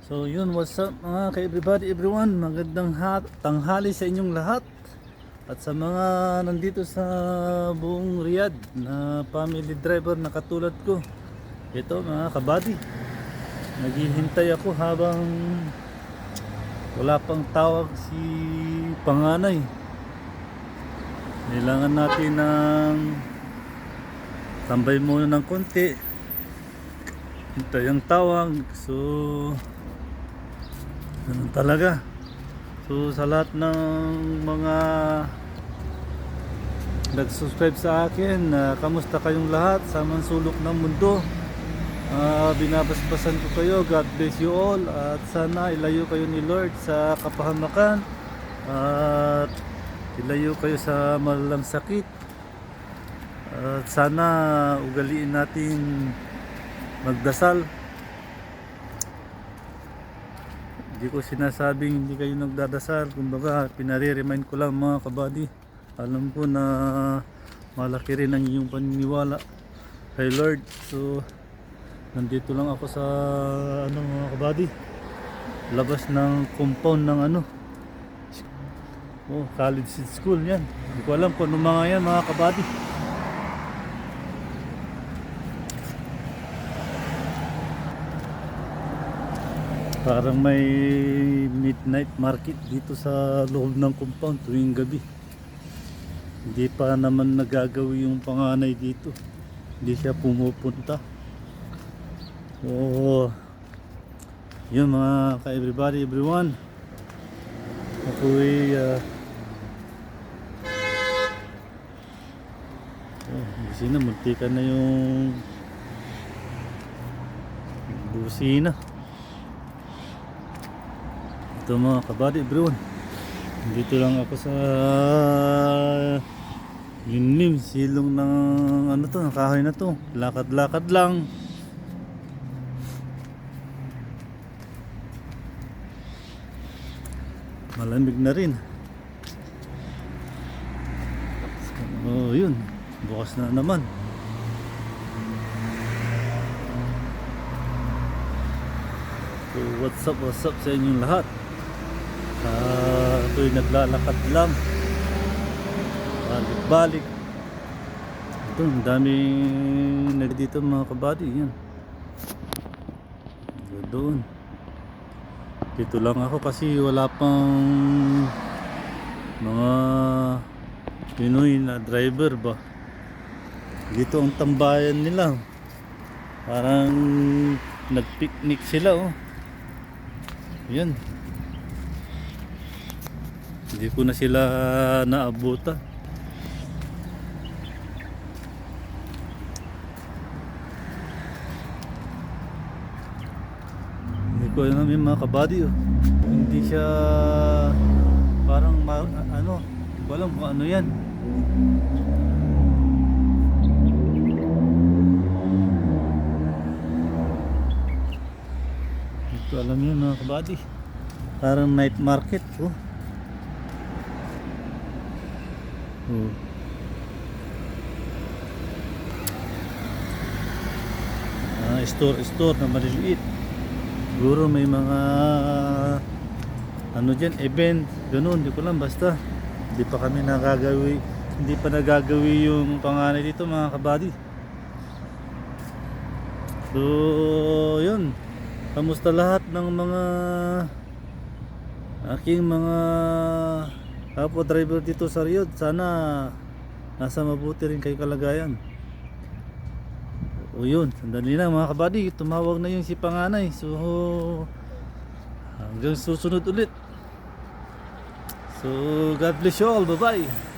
So yun, what's up mga ka-everybody, everyone. Magandang tanghali sa inyong lahat. At sa mga nandito sa buong Riyadh na family driver na katulad ko, ito mga kabady, naghihintay ako habang wala pang tawag si panganay. Kailangan natin ng tambay muna ng konti, hintay ang tawag. So ganun talaga. So sa lahat ng mga nag-subscribe sa akin, kamusta kayong lahat sa mga sulok ng mundo? Binabasbasan ko kayo. God bless you all. At sana ilayo kayo ni Lord sa kapahamakan. At ilayo kayo sa malalang sakit. At sana ugaliin natin magdasal. Hindi ko sinasabing hindi kayo nagdadasal. Kumbaga, pinare-remind ko lang mga kabady. Alam ko na malaki rin ang iyong paniniwala kay Lord. So, nandito lang ako sa mga kabady, labas ng compound ng college school yan. Hindi ko alam kung ano mga yan mga kabady. Parang may midnight market dito sa loob ng compound tuwing gabi. Hindi pa naman nagagawi yung panganay dito. Hindi siya pumupunta. So, yun mga ka-everybody, everyone. Ako'y busina, muntika na yung busina. Ito mga kabady, everyone. Dito lang ako sa linim, silong ng ng kahoy na to. Lakad-lakad lang. Malamig na rin. So, yun. Bukas na naman. So, what's up sa inyong lahat? Ako'y naglalakad lang, balik-balik. Ito, ang daming dito mga kabady. Yan, doon. Dito lang ako kasi wala pang mga Pinoy na driver ba. Dito ang tambayan nila. Parang nagpicnic sila, oh. Yan. Hindi ko na sila naabutan. Hindi ko alam yung mga kabady, oh. Hindi siya parang hindi ko alam kung ano yan. Hindi ko alam yun mga kabady. Parang night market, oh. Store na maliliit. Siguro may mga dyan, event, ganun, hindi ko lang, basta hindi pa nagagawi yung panganay dito mga kabady. So yun, kamusta lahat ng mga aking mga kapwa driver dito sa Riyadh? Sana nasa mabuti rin kayo kalagayan. O yun, sandali na mga kabady, tumawag na yung si panganay. So hanggang susunod ulit. So God bless you all, bye bye.